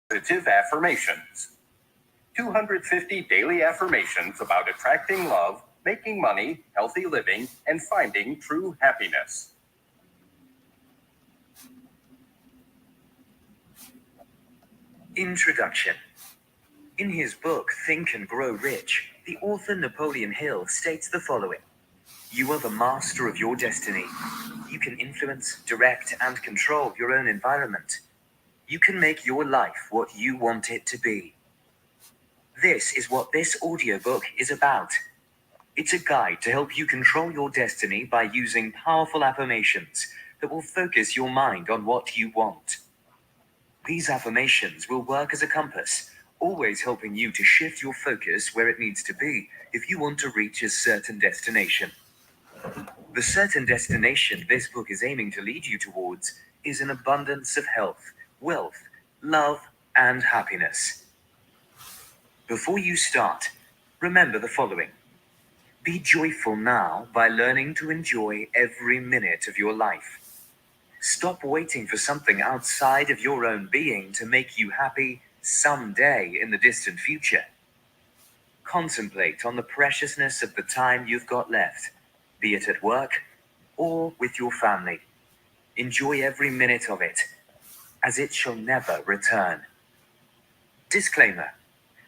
Positive affirmations. 250 daily affirmations about attracting love, making money, healthy living, and finding true happiness. Introduction. In his book, Think and Grow Rich, the author Napoleon Hill states the following: You are the master of your destiny. You can influence, direct, and control your own environment. You can make your life what you want it to be. This is what this audiobook is about. It's a guide to help you control your destiny by using powerful affirmations that will focus your mind on what you want. These affirmations will work as a compass, always helping you to shift your focus where it needs to be if you want to reach a certain destination. The certain destination this book is aiming to lead you towards is an abundance of health, wealth, love, and happiness. Before you start, remember the following. Be joyful now by learning to enjoy every minute of your life. Stop waiting for something outside of your own being to make you happy someday in the distant future. Contemplate on the preciousness of the time you've got left, be it at work or with your family. Enjoy every minute of it, as it shall never return. Disclaimer.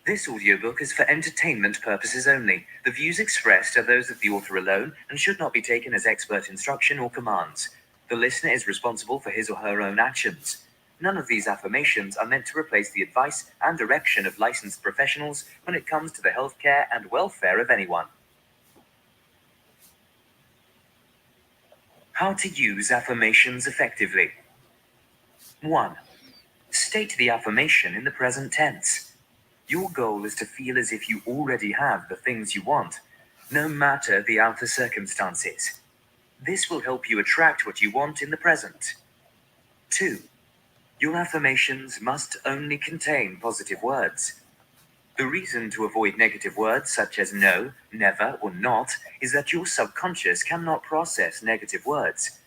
This audiobook is for entertainment purposes only. The views expressed are those of the author alone and should not be taken as expert instruction or commands. The listener is responsible for his or her own actions. None of these affirmations are meant to replace the advice and direction of licensed professionals when it comes to the healthcare and welfare of anyone. How to use affirmations effectively. 1. State the affirmation in the present tense. Your goal is to feel as if you already have the things you want, no matter the outer circumstances. This will help you attract what you want in the present. 2. Your affirmations must only contain positive words. The reason to avoid negative words such as no, never, or not is that your subconscious cannot process negative words.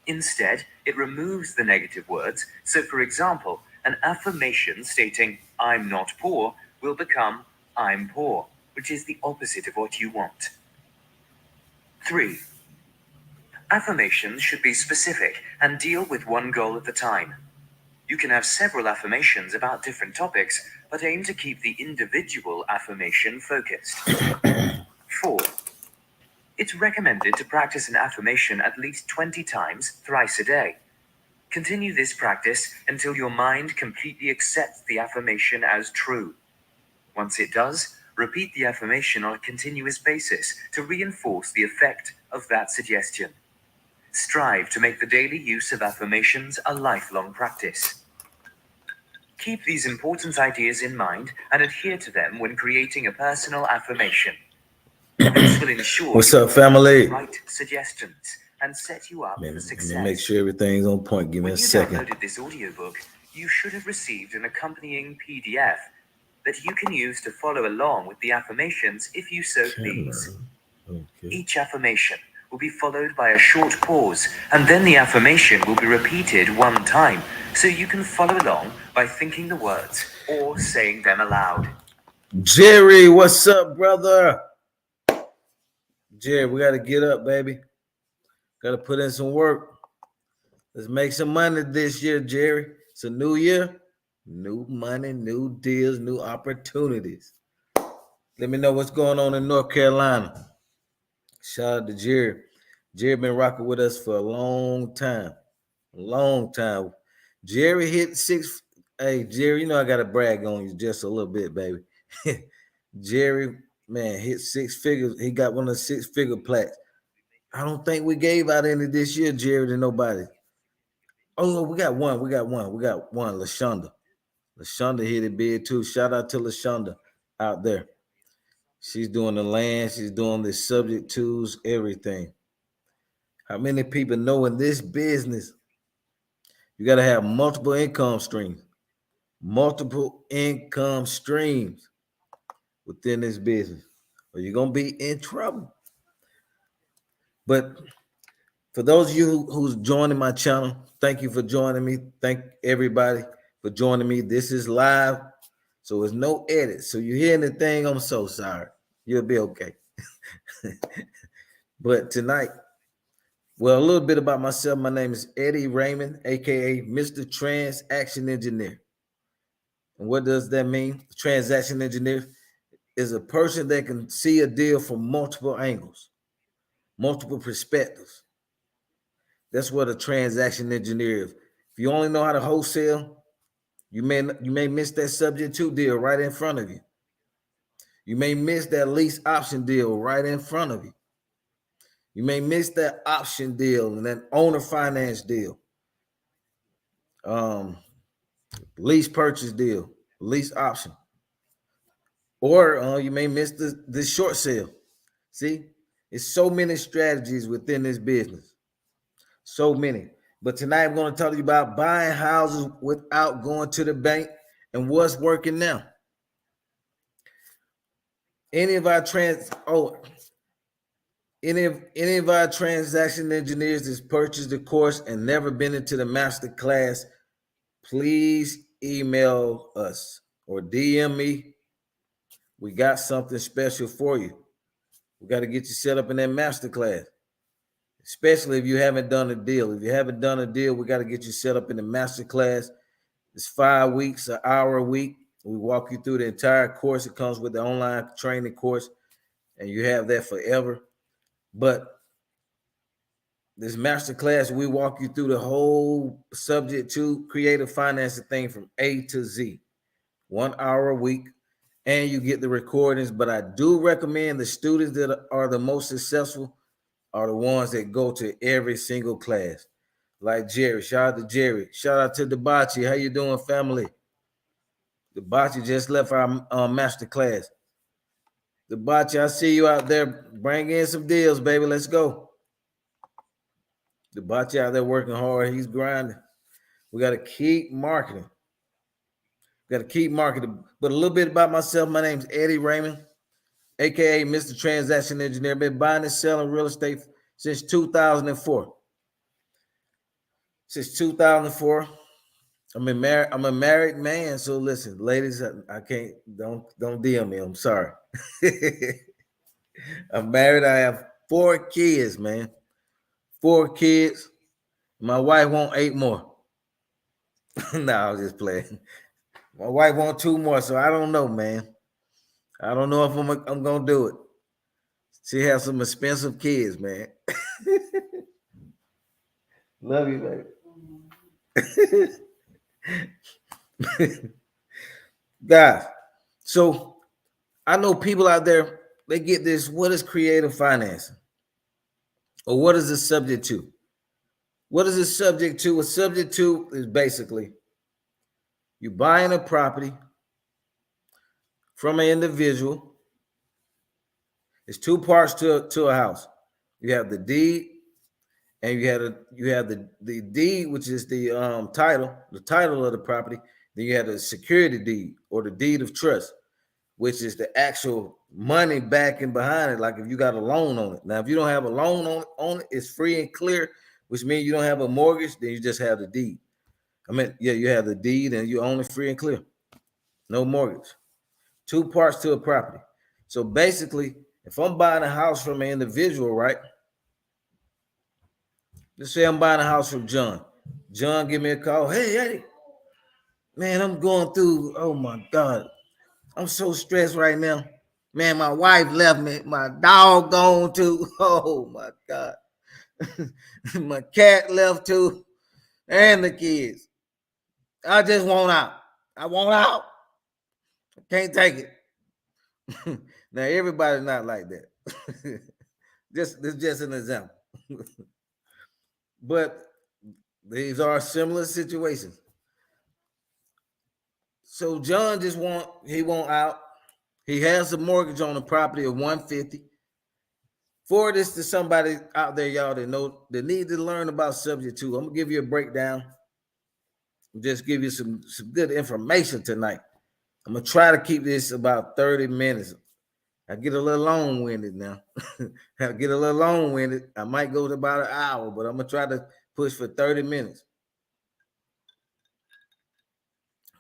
Instead, it removes the negative words. So, for example, an affirmation stating, "I'm not poor," will become, "I'm poor," which is the opposite of what you want. 3. Affirmations should be specific and deal with one goal at a time. You can have several affirmations about different topics, but aim to keep the individual affirmation focused. 4. It's recommended to practice an affirmation at least 20 times, thrice a day. Continue this practice until your mind completely accepts the affirmation as true. Once it does, repeat the affirmation on a continuous basis to reinforce the effect of that suggestion. Strive to make the daily use of affirmations a lifelong practice. Keep these important ideas in mind and adhere to them when creating a personal affirmation. This will ensure What's up, family? Right suggestions and set you up for success. Let me make sure everything's on point. Give me a second. When you downloaded this audiobook, you should have received an accompanying PDF that you can use to follow along with the affirmations if you so please. Okay. Each affirmation will be followed by a short pause, and then the affirmation will be repeated one time, so you can follow along by thinking the words or saying them aloud. Jerry, what's up, brother? Jerry, we got to get up, baby. Got to put in some work. Let's make some money this year, Jerry. It's a new year. New money, new deals, new opportunities. Let me know what's going on in North Carolina. Shout out to Jerry. Jerry been rocking with us for a long time. A long time. Jerry hit 6. Hey, Jerry, you know I got to brag on you just a little bit, baby. Jerry, man, hit 6 figures. He got one of the 6-figure plaques. I don't think we gave out any this year, Jerry, to nobody. Oh, no, we got one. LaShonda. LaShonda hit it big, too. Shout out to LaShonda out there. She's doing the land. She's doing the subject tools, everything. How many people know in this business, you got to have multiple income streams. Multiple income streams within this business, or you're going to be in trouble. But for those of you who's joining my channel, thank you for joining me. Thank everybody for joining me. This is live, so there's no edit. So you hear anything, I'm so sorry. You'll be okay. But tonight, well, a little bit about myself. My name is Eddie Raymond, aka Mr. Transaction Engineer. And what does that mean? Transaction engineer is a person that can see a deal from multiple angles, multiple perspectives. That's what a transaction engineer is. If you only know how to wholesale, you may miss that subject to deal right in front of you. You may miss that lease option deal right in front of you. You may miss that option deal and that owner finance deal, lease purchase deal, lease option, or you may miss the short sale. See, it's so many strategies within this business, so many. But tonight I'm going to talk to you about buying houses without going to the bank and what's working now. Any of our transaction engineers that's purchased the course and never been into the master class, please email us or DM me. We got something special for you. We got to get you set up in that master class, especially if you haven't done a deal. If you haven't done a deal, we got to get you set up in the master class. It's 5 weeks, an hour a week. We walk you through the entire course. It comes with the online training course, and you have that forever. But this master class, we walk you through the whole subject to creative financing thing from A to Z. 1 hour a week, and you get the recordings. But I do recommend the students that are the most successful are the ones that go to every single class. Like Jerry. Shout out to Jerry. Shout out to Debachi. How you doing, family? Debachi just left our master class. Debachi, I see you out there. Bring in some deals, baby. Let's go. Debachi out there working hard. He's grinding. We got to keep marketing. But a little bit about myself. My name's Eddie Raymond, aka Mr. Transaction Engineer. Been buying and selling real estate since 2004. Since 2004. I'm a married man. So listen, ladies, I can't don't DM me. I'm sorry. I'm married. I have 4 kids, man. 4 kids. My wife want 8 more. No, I was just playing. My wife want 2 more, so I don't know, man. I don't know if I'm gonna do it. She has some expensive kids, man. Love you, baby. Guys, so I know people out there, they get this, what is creative financing? Or what is the subject to? What is the subject to? A subject to is basically you buying a property from an individual. It's 2 parts to a house. You have the deed, and you have the deed, which is the title of the property. Then you have the security deed or the deed of trust, which is the actual money backing behind it. Like if you got a loan on it. Now, if you don't have a loan on it, it's free and clear, which means you don't have a mortgage. Then you just have the deed. You have the deed and you own it free and clear, no mortgage. 2 parts to a property. So basically, if I'm buying a house from an individual, right? Let's say I'm buying a house from John. John, give me a call. Hey, Eddie, man, I'm going through. Oh my God, I'm so stressed right now. Man, my wife left me. My dog gone too. Oh my God, my cat left too, and the kids. I just want out. I want out. I can't take it. Now everybody's not like that. This is just an example. But these are similar situations. So John he want out. He has a mortgage on a property of 150. For this to somebody out there, y'all that need to learn about subject to, I'm gonna give you a breakdown. Just give you some good information tonight. I'm gonna try to keep this about 30 minutes. I get a little long-winded now. I might go to about an hour, but I'm gonna try to push for 30 minutes.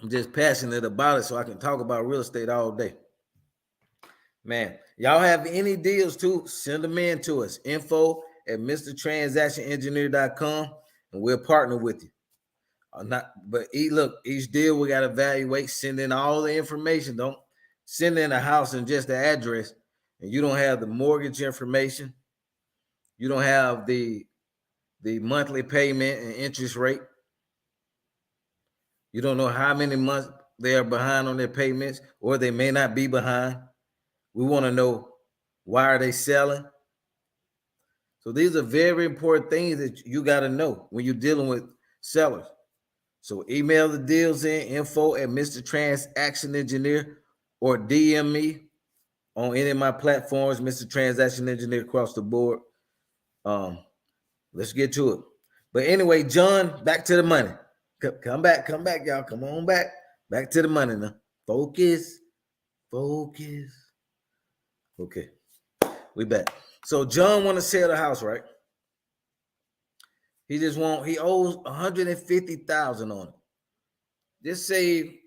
I'm just passionate about it, so I can talk about real estate all day. Man, y'all have any deals too? Send them in to us. Info at MrTransactionEngineer.com, and we'll partner with you. Each deal we got to evaluate. Send in all the information. Don't send in a house and just the address, and you don't have the mortgage information. You don't have the monthly payment and interest rate. You don't know how many months they are behind on their payments, or they may not be behind. We want to know, why are they selling? So these are very important things that you got to know when you're dealing with sellers. So email the deals in, info at Mr. Transaction Engineer, or DM me on any of my platforms, Mr. Transaction Engineer across the board. Let's get to it. But anyway, John, back to the money. Come back, y'all. Come on back. Back to the money now. Focus. Okay, we back. So John want to sell the house, right? He owes $150,000 on it. Just say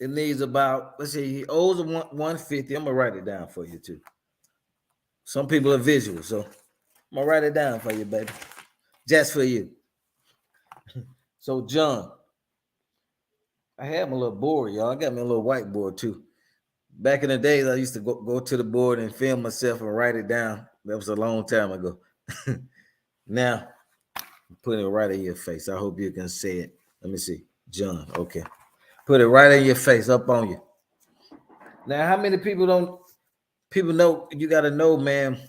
it needs about, let's say he owes $150. I'm gonna write it down for you too. Some people are visual, so I'm gonna write it down for you, baby. Just for you. So John, I have my little board, y'all. I got me a little whiteboard too. Back in the days, I used to go to the board and film myself and write it down. That was a long time ago. Now, I'm putting it right in your face. I hope you can see it. Let me see. John, okay. Put it right in your face, up on you. Now, how many people know? You got to know, man,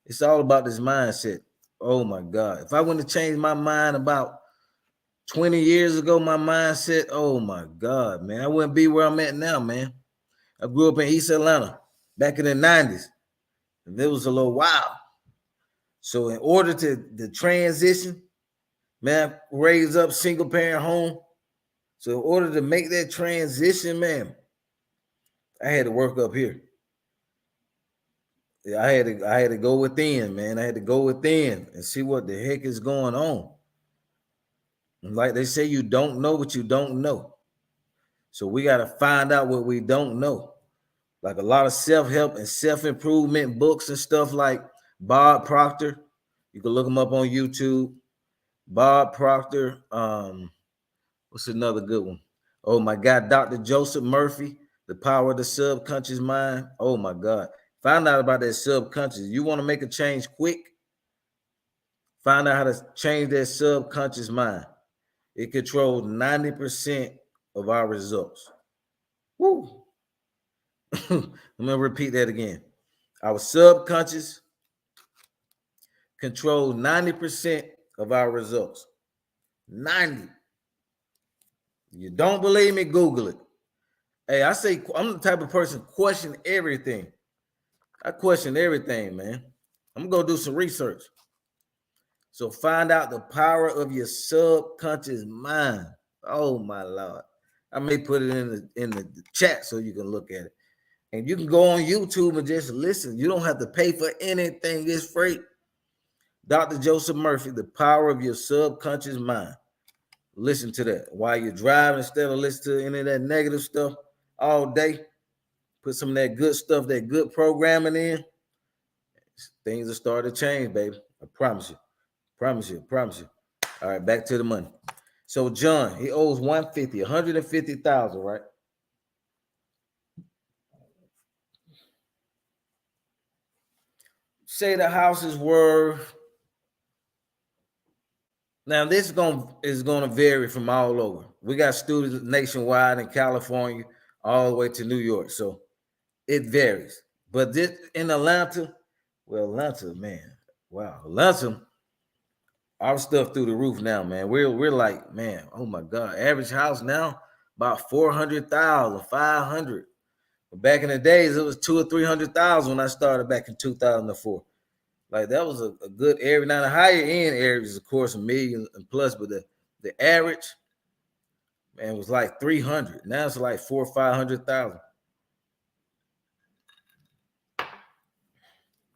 it's all about this mindset. Oh, my God. If I wouldn't have changed my mind about 20 years ago, my mindset, oh, my God, man, I wouldn't be where I'm at now, man. I grew up in East Atlanta back in the 90s. And it was a little wild. So in order to transition, man, raise up single parent home. So in order to make that transition, man, I had to work up here. I had to go within, man. I had to go within and see what the heck is going on. And like they say, you don't know what you don't know. So we got to find out what we don't know. Like a lot of self-help and self-improvement books and stuff like Bob Proctor. You can look them up on YouTube. Bob Proctor. What's another good one? Oh my God, Dr. Joseph Murphy, The Power of the Subconscious Mind. Oh my God. Find out about that subconscious. You want to make a change quick? Find out how to change that subconscious mind. It controls 90% of our results. Woo. Let me repeat that again. Our subconscious controls 90% of our results. 90. You don't believe me? Google it. Hey, I say I'm the type of person question everything. I question everything, man. I'm gonna go do some research. So find out the power of your subconscious mind. Oh my Lord. I may put it in the chat so you can look at it. And you can go on YouTube and just listen. You don't have to pay for anything. It's free. Dr. Joseph Murphy, The Power of Your Subconscious Mind. Listen to that while you're driving instead of listening to any of that negative stuff all day. Put some of that good stuff, that good programming in. Things will start to change, baby. I promise you. Promise you. All right, back to the money. So John, he owes $150,000, right? Say the house is worth. Now this is gonna vary from all over. We got students nationwide in California, all the way to New York. So it varies. But this in Atlanta, man, wow, Atlanta, our stuff through the roof now, man. We're like, man, oh my God, average house now about 400,000, 500. But back in the days, it was 200,000 or 300,000 when I started back in 2004. Like that was a good area. Now the higher end areas, of course, a million and plus, but the average, man, was like 300. Now it's like 400,000 or 500,000.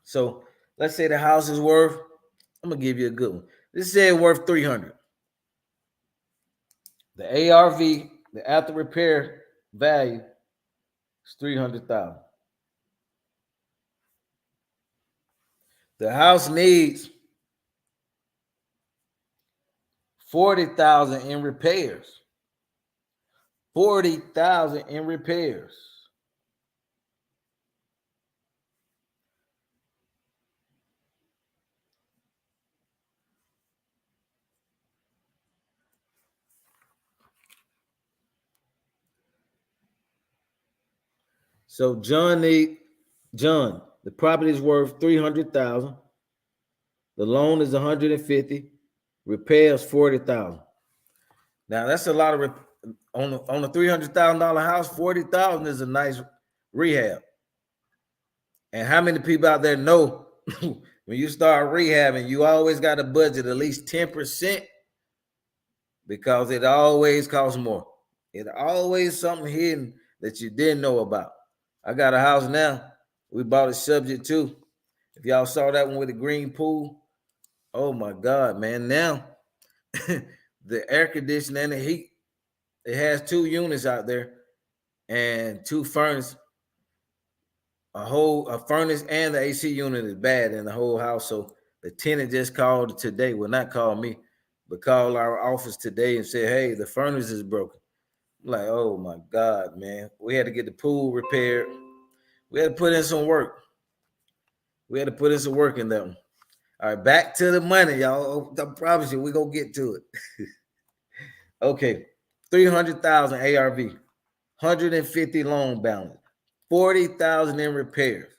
So let's say the house is worth. I'm gonna give you a good one. Let's say it's worth 300. The ARV The after repair value is $300,000. The house needs $40,000 in repairs. $40,000 in repairs. So John, the property is worth $300,000. The loan is $150,000. Repairs $40,000. Now that's a lot of on a $300,000 house. $40,000 is a nice rehab. And how many people out there know when you start rehabbing, you always got to budget at least 10% because it always costs more. It always something hidden that you didn't know about. I got a house now. We bought it subject to. If y'all saw that one with the green pool, oh my God, man. Now the air conditioning and the heat, it has 2 units out there and 2 furnace. A furnace and the AC unit is bad in the whole house. So the tenant just called today. Well, not call me, but call our office today and say, hey, the furnace is broken. I'm like, oh my God, man. We had to get the pool repaired. We had to put in some work. In that one. All right, back to the money, y'all. I promise you, we're going to get to it. Okay, $300,000 ARV, 150 loan balance, 40,000 in repairs.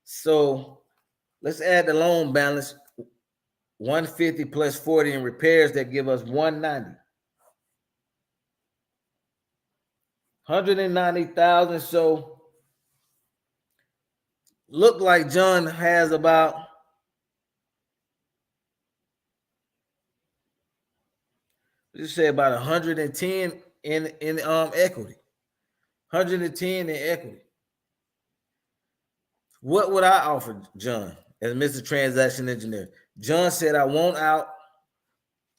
So let's add the loan balance, 150 plus 40 in repairs, that give us 190. 190,000. So look like John has about, let's say about 110 in equity. 110 in equity. What would I offer John as Mr. Transaction Engineer? John said, I want out.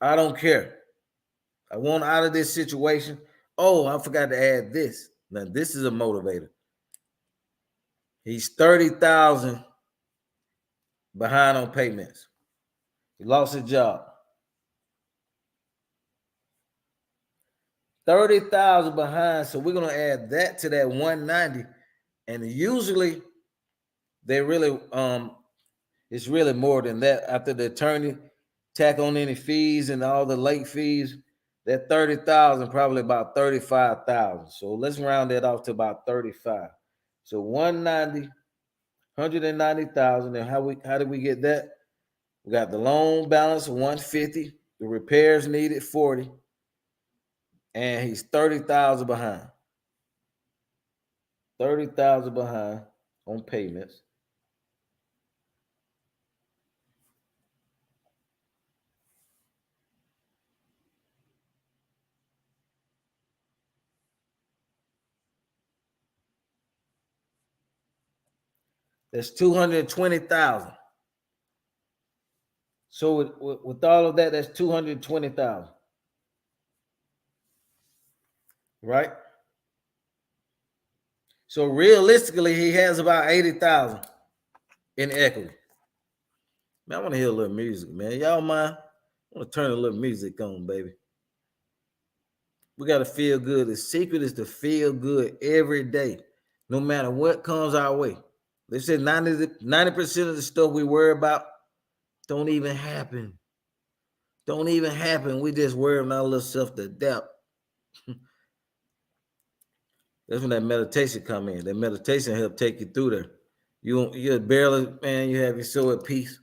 I don't care. I want out of this situation. Oh, I forgot to add this. Now, this is a motivator. He's 30,000 behind on payments. He lost his job. 30,000 behind. So we're going to add that to that 190. And usually they really, it's really more than that. After the attorney tack on any fees and all the late fees, that 30,000 probably about 35,000. So let's round that off to about 35. So 190, 190,000. And how did we get that? We got the loan balance of 150, the repairs needed 40, and he's 30,000 behind. 30,000 behind on payments. That's 220,000. So with all of that, that's 220,000. Right? So realistically, he has about 80,000 in equity. Man, I want to hear a little music, man. Y'all mind? I want to turn a little music on, baby. We got to feel good. The secret is to feel good every day, no matter what comes our way. They said 90% of the stuff we worry about don't even happen. Don't even happen. We just worry about our little self to death. That's when that meditation come in. That meditation help take you through there. You're barely, man, you have your soul at peace.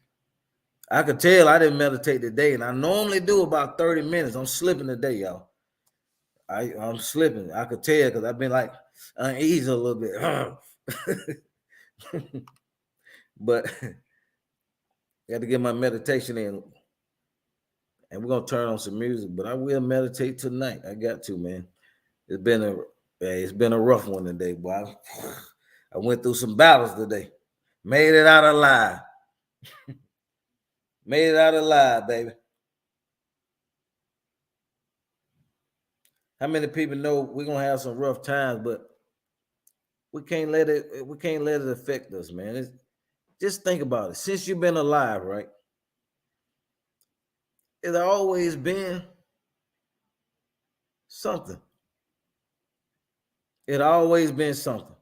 I could tell I didn't meditate today, and I normally do about 30 minutes. I'm slipping today, y'all. I'm slipping. I could tell because I've been like uneasy a little bit. But I got to get my meditation in. And we're gonna turn on some music, but I will meditate tonight. I got to, man. It's been a rough one today, boy. I went through some battles today. Made it out alive. Made it out alive, baby. How many people know we're gonna have some rough times, but we can't let it affect us, man. Just think about it. Since you've been alive, right? It's always been something. It always been something.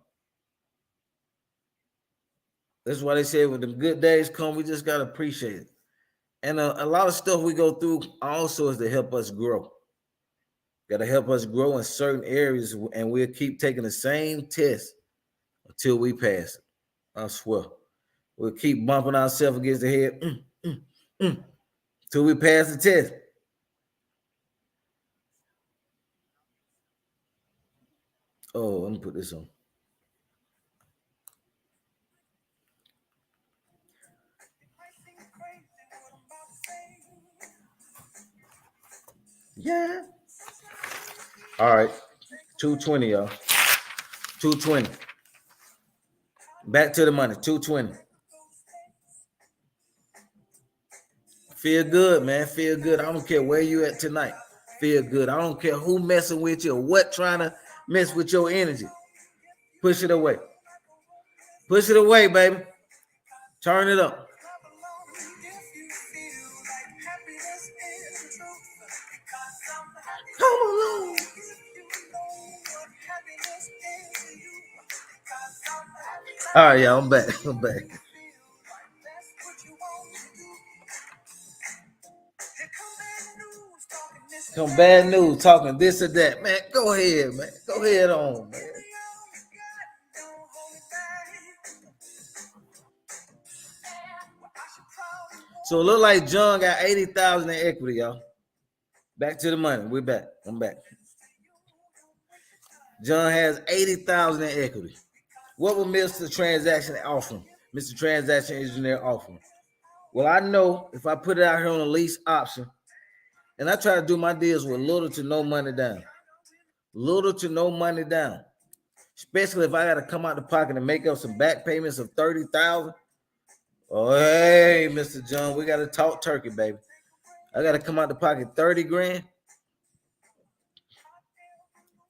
That's why they say when the good days come, we just gotta appreciate it. And a lot of stuff we go through also is to help us grow. Got to help us grow in certain areas, and we'll keep taking the same test until we pass it. I swear. We'll keep bumping ourselves against the head until we pass the test. Oh, let me put this on. Yeah. All right. 220, y'all. 220. Back to the money. 220. Feel good, man. Feel good. I don't care where you at tonight. Feel good. I don't care who messing with you or what trying to mess with your energy. Push it away. Push it away, baby. Turn it up. Come along. All right, y'all. I'm back. Some bad news talking this or that. Man, go ahead, man. Go ahead on, man. So it look like John got 80,000 in equity, y'all. Back to the money. We're back. I'm back. John has 80,000 in equity. What will Mr. Transaction offer? Mr. Transaction Engineer offer? Well, I know if I put it out here on a lease option, and I try to do my deals with little to no money down. Little to no money down. Especially if I got to come out the pocket and make up some back payments of 30,000. Oh, hey, Mr. John, we got to talk turkey, baby. I got to come out the pocket 30 grand.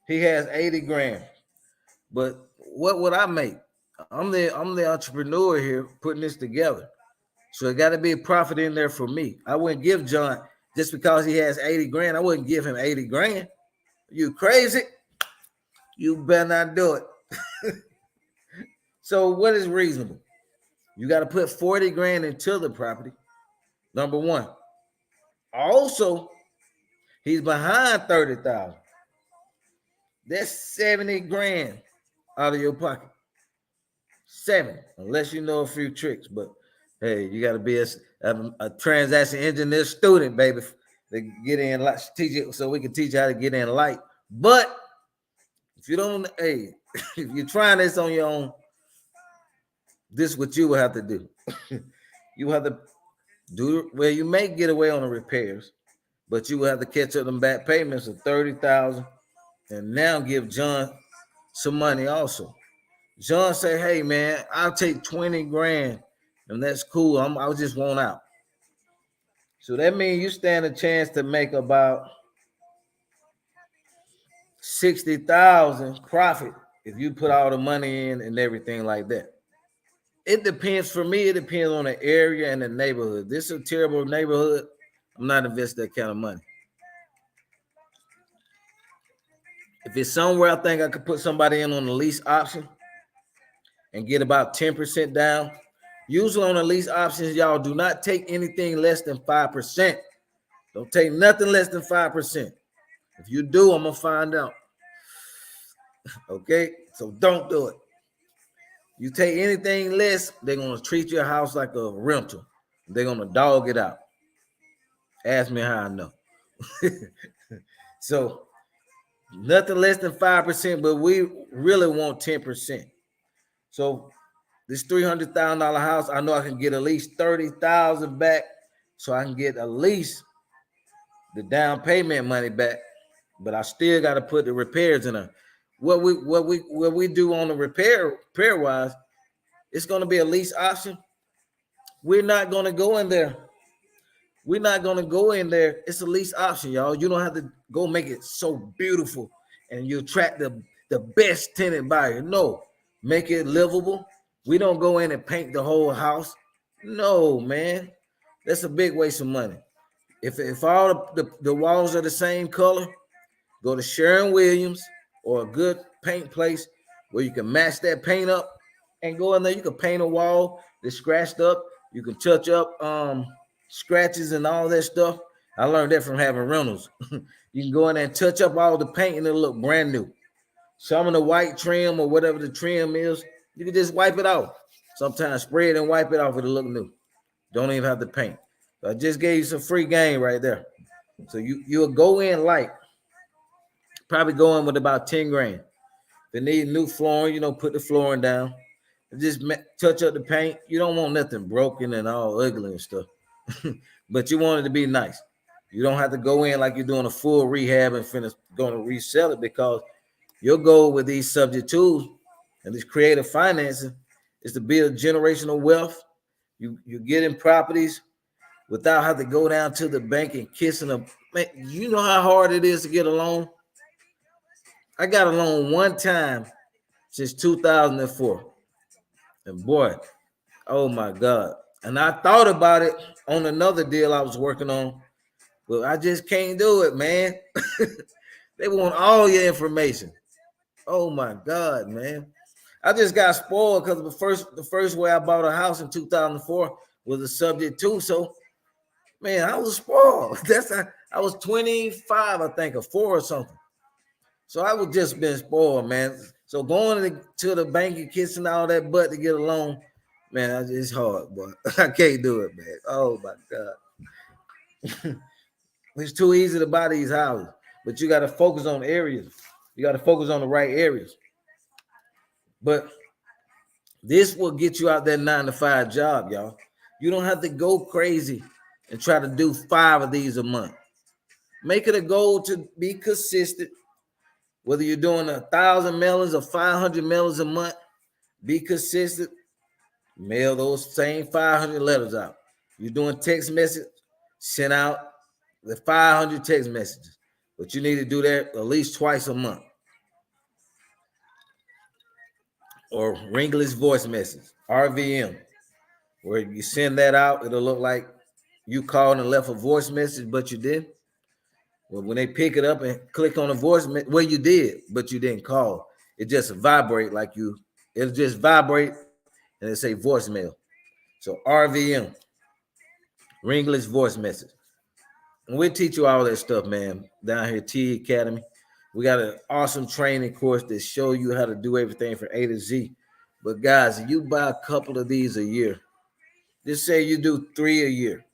He has 80 grand. But what would I make? I'm the entrepreneur here putting this together. So it got to be a profit in there for me. I wouldn't give John, just because he has 80 grand, I wouldn't give him 80 grand. You crazy? You better not do it. So what is reasonable? You got to put 40 grand into the property. Number one. Also, he's behind 30,000. That's 70 grand out of your pocket. 70, unless you know a few tricks. But hey, you got to be a transaction engineer student, baby, to get in light, teach it so we can teach you how to get in light. But if you don't, hey, if you're trying this on your own, this is what you will have to do. You have to do where you may get away on the repairs, but you will have to catch up them back payments of 30,000, and now give John some money also. John say, "Hey man, I'll take 20 grand, and that's cool. I just want out." So that means you stand a chance to make about 60,000 profit if you put all the money in and everything like that. It depends. For me, it depends on the area and the neighborhood. This is a terrible neighborhood. I'm not investing that kind of money. If it's somewhere I think I could put somebody in on the lease option and get about 10% down. Usually on the lease options, y'all do not take anything less than 5%. Don't take nothing less than 5%. If you do, I'm going to find out. Okay? So don't do it. You take anything less, they're going to treat your house like a rental. They're going to dog it out. Ask me how I know. So nothing less than 5%, but we really want 10%. So this $300,000 house, I know I can get at least 30,000 back, so I can get at least the down payment money back. But I still got to put the repairs in there. What we do on the repair wise, it's going to be a lease option. We're not going to go in there We're not gonna go in there. It's the least option, y'all. You don't have to go make it so beautiful and you attract the best tenant buyer. No, make it livable. We don't go in and paint the whole house. No, man. That's a big waste of money. If all the walls are the same color, go to Sharon Williams or a good paint place where you can match that paint up and go in there. You can paint a wall that's scratched up. You can touch up scratches and all that stuff. I learned that from having rentals. You can go in there and touch up all the paint and it'll look brand new. Some of the white trim or whatever the trim is, you can just wipe it off. Sometimes spray it and wipe it off, it'll look new. Don't even have to paint. So I just gave you some free game right there. So you'll go in light. Probably go in with about 10 grand. If they need new flooring, put the flooring down. Just touch up the paint. You don't want nothing broken and all ugly and stuff. But you want it to be nice. You don't have to go in like you're doing a full rehab and going to resell it, because your goal with these subject tools and this creative financing is to build generational wealth. You're getting properties without having to go down to the bank and kissing them. Man, you know how hard it is to get a loan? I got a loan one time since 2004. And boy, oh my God. And I thought about it on another deal I was working on, but I just can't do it, man. They want all your information. Oh my God, man. I just got spoiled because the first way I bought a house in 2004 was a subject to. So, man, I was spoiled. I was 25, I think, or 4 or something. So I was just been spoiled, man. So going to the bank and kissing all that butt to get a loan, man, it's hard, boy. I can't do it, man. Oh my God. It's too easy to buy these houses, but you got to focus on areas. You got to focus on the right areas. But this will get you out that 9-to-5 job, y'all. You don't have to go crazy and try to do 5 of these a month. Make it a goal to be consistent. Whether you're doing 1,000 mailings or 500 mailings a month, be consistent. Mail those same 500 letters out. You're doing text message, send out the 500 text messages. But you need to do that at least twice a month. Or ringless voice message, RVM, where you send that out, it'll look like you called and left a voice message, but you didn't. Well, when they pick it up and click on the voice, well, you did, but you didn't call. It just vibrate it'll just vibrate and it say voicemail. So RVM, ringless voice message. And we'll teach you all that stuff, man, down here at T Academy. We got an awesome training course that show you how to do everything from A to Z. But guys, if you buy a couple of these a year, just say you do 3 a year.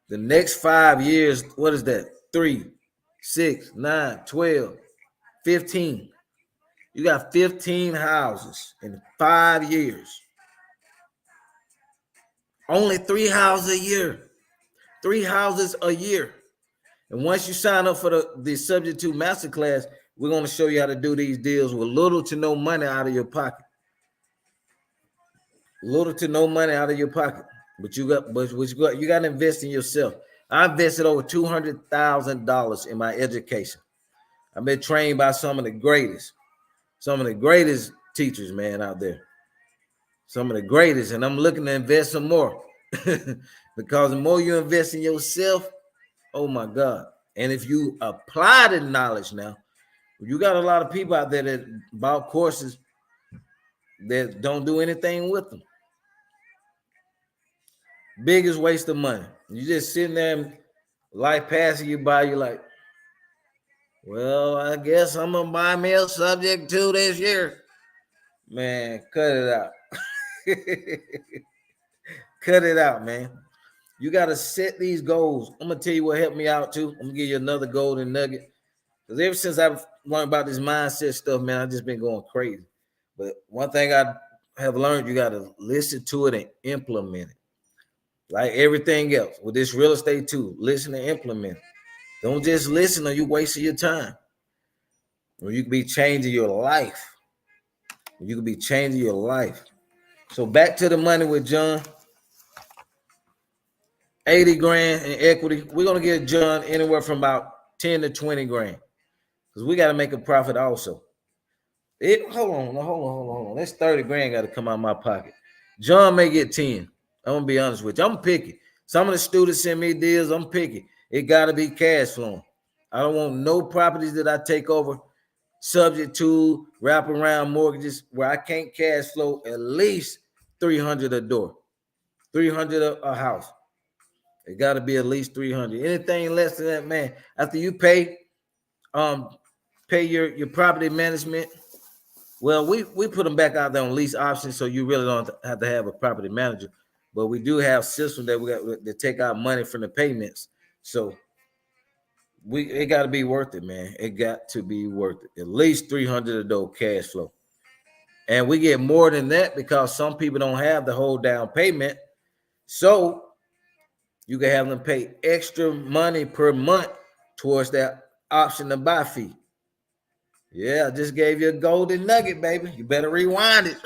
The next 5 years, what is that? 3, 6, 9, 12, 15. You got 15 houses in 5 years. Only 3 houses a year. 3 houses a year. And once you sign up for the Subject to Masterclass, we're going to show you how to do these deals with little to no money out of your pocket. Little to no money out of your pocket. But you got to invest in yourself. I invested over $200,000 in my education. I've been trained by some of the greatest teachers, man, out there. Some of the greatest, and I'm looking to invest some more. Because the more you invest in yourself, oh my God. And if you apply the knowledge now, you got a lot of people out there that bought courses that don't do anything with them. Biggest waste of money. You just sitting there and life passing you by, you're like, well, I guess I'm gonna buy me a subject to this year. Man, cut it out. Cut it out, man. You got to set these goals. I'm going to tell you what helped me out too. I'm going to give you another golden nugget. Because ever since I've learned about this mindset stuff, man, I've just been going crazy. But one thing I have learned, you got to listen to it and implement it. Like everything else with this real estate too, listen and implement it. Don't just listen or you wasting your time. Or you could be changing your life. You could be changing your life. So back to the money with John. 80 grand in equity. We're gonna get John anywhere from about 10 to 20 grand. Because we got to make a profit also. Hold on. That's 30 grand got to come out of my pocket. John may get 10. I'm gonna be honest with you. I'm picky. Some of the students send me deals. I'm picky. It got to be cash flowing. I don't want no properties that I take over subject to wraparound mortgages where I can't cash flow at least 300 a door, 300 a house. It got to be at least 300. Anything less than that, man, after you pay your property management. Well, we put them back out there on lease options, so you really don't have to have a property manager. But we do have systems that we got to take out money from the payments. So it got to be worth it, man. It got to be worth it. At least 300 a door cash flow. And we get more than that because some people don't have the whole down payment. So you can have them pay extra money per month towards that option to buy fee. Yeah, I just gave you a golden nugget, baby. You better rewind it.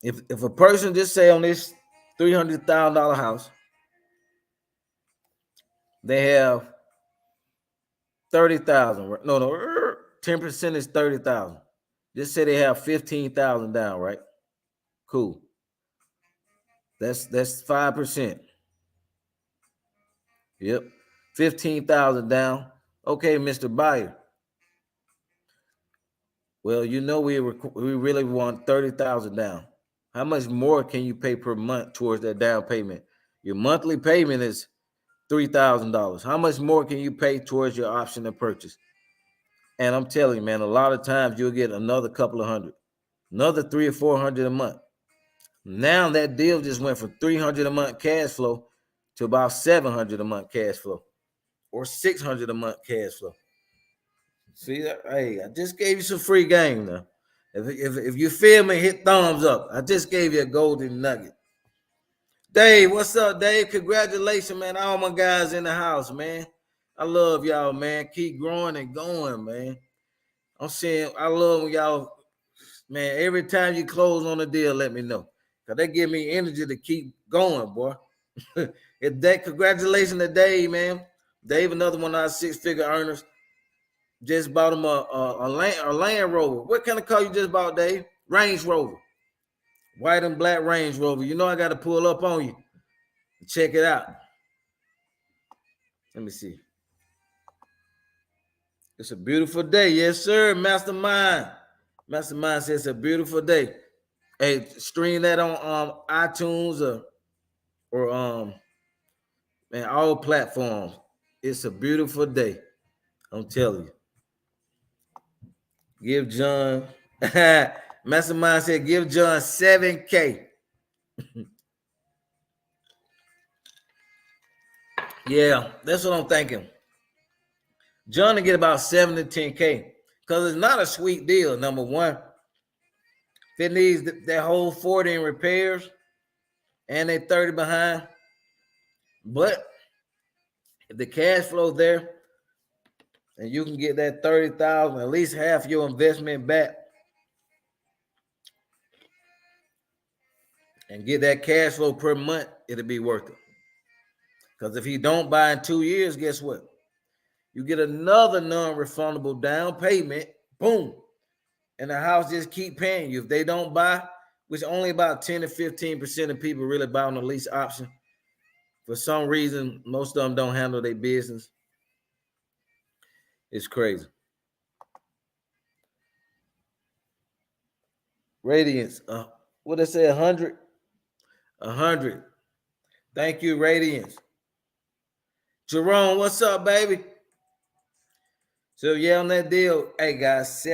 If a person just say on this $300,000 house, they have 30,000. No, 10% is 30,000. Just say they have 15,000 down, right? Cool. That's 5%. Yep. 15,000 down. Okay, Mr. Buyer. Well, you know we really want 30,000 down. How much more can you pay per month towards that down payment? Your monthly payment is $3,000. How much more can you pay towards your option to purchase? And I'm telling you, man, a lot of times you'll get another couple of hundred, another 300 or 400 a month. Now that deal just went from 300 a month cash flow to about 700 a month cash flow, or 600 a month cash flow. See that? Hey, I just gave you some free game now. If you feel me, hit thumbs up. I just gave you a golden nugget. Dave, what's up, Dave? Congratulations, man. All my guys in the house, man. I love y'all, man. Keep growing and going, man. I'm saying I love when y'all, man, every time you close on a deal, let me know. Because they give me energy to keep going, boy. Congratulations to Dave, man. Dave, another one of our six-figure earners. Just bought him a Land Rover. What kind of car you just bought, Dave? Range Rover. White and black Range Rover. You know I got to pull up on you. Check it out. Let me see. It's a beautiful day. Yes, sir. Mastermind. Mastermind says it's a beautiful day. Hey, stream that on iTunes or man, all platforms. It's a beautiful day. I'm telling you. Give John Mastermind said give John 7K. Yeah, that's what I'm thinking. John to get about 7 to 10K. Because it's not a sweet deal, number one. If it needs that whole 40 in repairs and they 30 behind. But if the cash flow there and you can get that 30,000, at least half your investment back, and get that cash flow per month, it'll be worth it. Because if you don't buy in 2 years, guess what? You get another non-refundable down payment, boom, and the house just keep paying you. If they don't buy, which only about 10 to 15% of people really buy on the lease option. For some reason, most of them don't handle their business. It's crazy. Radiance, what did I say, 100? 100. Thank you, Radiance. Jerome, what's up, baby? So yeah, on that deal, hey guys,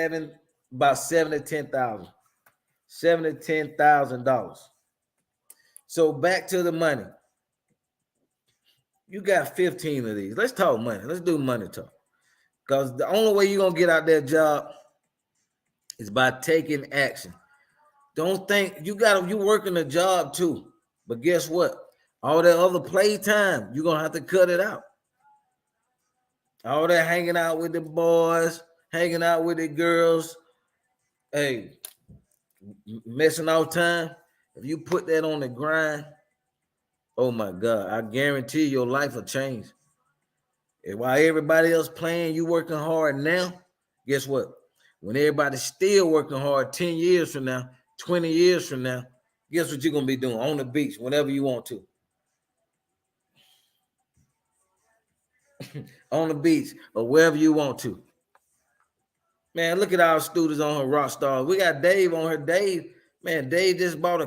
about 7 to 10,000. $7 to $10,000. So back to the money. You got 15 of these. Let's talk money. Let's do money talk. Because the only way you're gonna get out that job is by taking action. Don't think you working a job too. But guess what? All that other playtime, you're gonna have to cut it out. All that hanging out with the boys, hanging out with the girls, hey, messing off time. If you put that on the grind, oh my God, I guarantee your life will change. And while everybody else playing, you working hard now, guess what? When everybody's still working hard 10 years from now, 20 years from now, guess what you're going to be doing? On the beach, whenever you want to. On the beach or wherever you want to. Man, look at our students on her rock stars. We got Dave on her. Dave just bought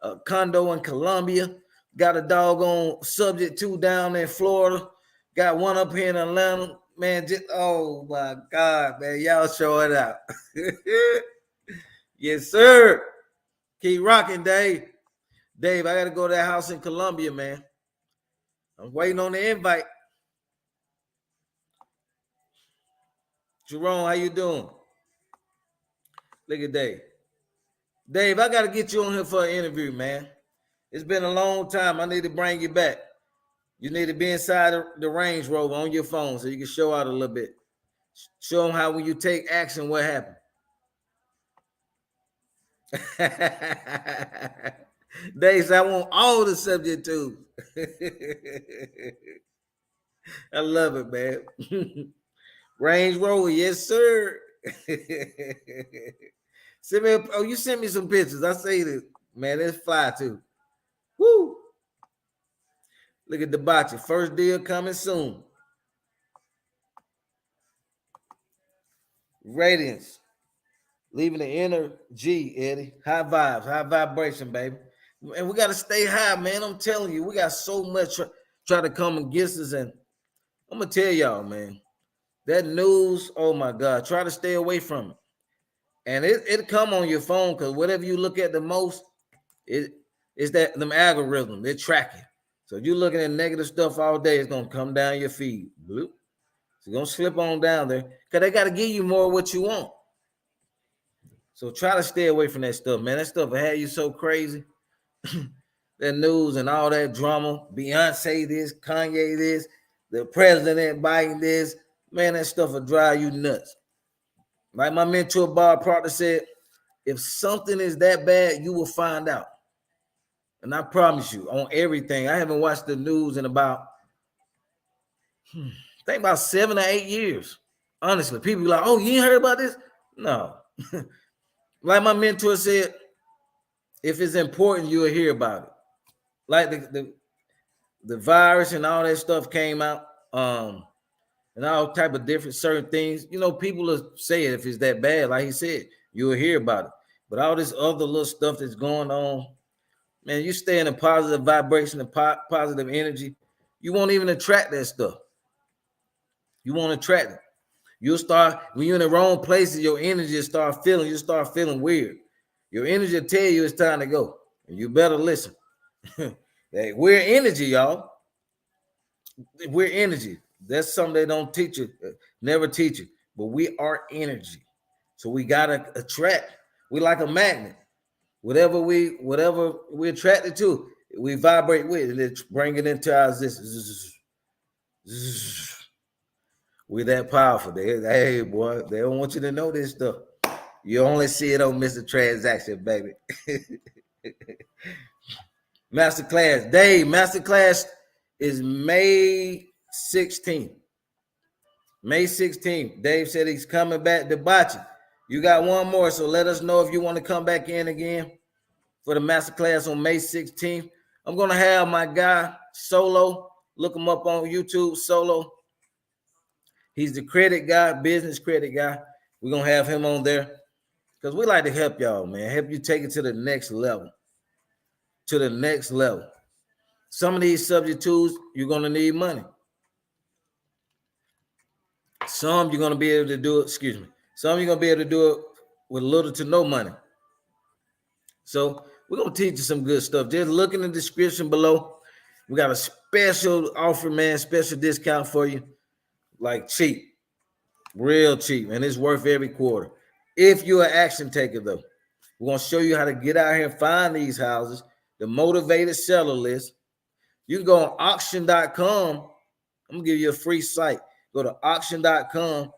a condo in Columbia. Got a doggone subject to down in Florida. Got one up here in Atlanta. Man, just oh my God, man. Y'all show it out. Yes, sir. Keep rocking, Dave. Dave, I gotta go to that house in Columbia, man. I'm waiting on the invite. Jerome, how you doing? Look at Dave. Dave, I gotta get you on here for an interview, man. It's been a long time. I need to bring you back. You need to be inside the Range Rover on your phone so you can show out a little bit. Show them how when you take action, what happened. Dave said, I want all the subject to. I love it, man. Range Rover, yes, sir. You sent me some pictures. I say that, man, it's fly too. Woo! Look at the Debauchery. First deal coming soon. Radiance. Leaving the inner G, Eddie. High vibes, high vibration, baby. And we got to stay high, man. I'm telling you, we got so much try to come against us. And I'm going to tell y'all, man, that news, oh my God, try to stay away from it. And it'll come on your phone because whatever you look at the most, it's that them algorithms, they're tracking. So if you're looking at negative stuff all day, it's gonna come down your feed. Bloop. So you're gonna slip on down there because they gotta give you more of what you want. So try to stay away from that stuff, man. That stuff will have you so crazy. That news and all that drama. Beyonce this, Kanye this, the president Biden this. Man, that stuff will drive you nuts. Like my mentor Bob Proctor said, if something is that bad, you will find out. And I promise you, on everything, I haven't watched the news in about, I think about 7 or 8 years. Honestly, people be like, oh, you ain't heard about this? No. Like my mentor said, if it's important, you'll hear about it. Like the virus and all that stuff came out, and all type of different certain things. You know, people will say it if it's that bad, like he said, you'll hear about it. But all this other little stuff that's going on, man, you stay in a positive vibration and positive energy, you won't even attract that stuff. You won't attract it. You'll start, when you're in the wrong places, your energy you start feeling weird. Your energy will tell you it's time to go. And you better listen. Hey, we're energy, y'all. We're energy. That's something they don't teach you, never teach you. But we are energy. So we gotta attract. We like a magnet. Whatever we're attracted to, we vibrate with, and it bring it into our existence. We're that powerful. Hey, boy, they don't want you to know this stuff. You only see it on Mr. Transaction, baby. Masterclass. Dave, Masterclass is May 16th. May 16th. Dave said he's coming back to Debauchery. You got one more, so let us know if you want to come back in again for the Masterclass on May 16th. I'm going to have my guy, Solo. Look him up on YouTube, Solo. He's the credit guy, business credit guy. We're going to have him on there because we like to help y'all, man. Help you take it to the next level. To the next level. Some of these subject tools, you're going to need money. Some you're going to be able to do it, some you're going to be able to do it with little to no money. So we're going to teach you some good stuff. Just look in the description below. We got a special offer, man, special discount for you. Like cheap, real cheap, and it's worth every quarter. If you're an action taker, though, we're going to show you how to get out here and find these houses, the motivated seller list. You can go on auction.com. I'm going to give you a free site. Go to auction.com,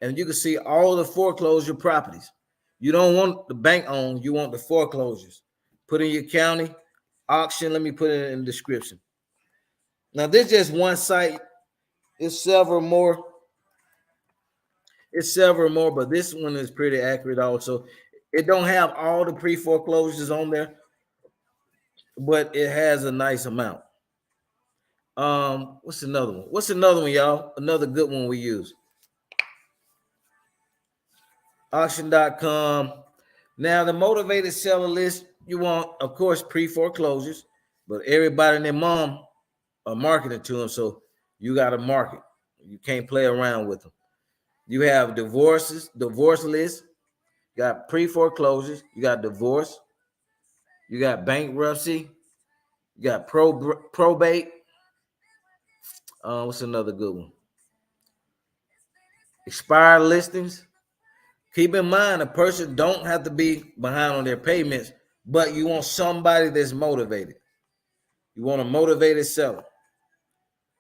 and you can see all the foreclosure properties. You don't want the bank owned, you want the foreclosures. Put in your county auction. Let me put it in the description. Now, this is just one site. It's several more. But this one is pretty accurate also. It don't have all the pre-foreclosures on there, but it has a nice amount. What's another one, y'all? Another good one we use. Auction.com. Now, the motivated seller list, you want, of course, pre-foreclosures, but everybody and their mom are marketing to them, so you got to market. You can't play around with them. You have divorce list. You got pre-foreclosures. You got divorce. You got bankruptcy. You got probate. What's another good one? Expired listings. Keep in mind, a person don't have to be behind on their payments, but you want somebody that's motivated. You want a motivated seller.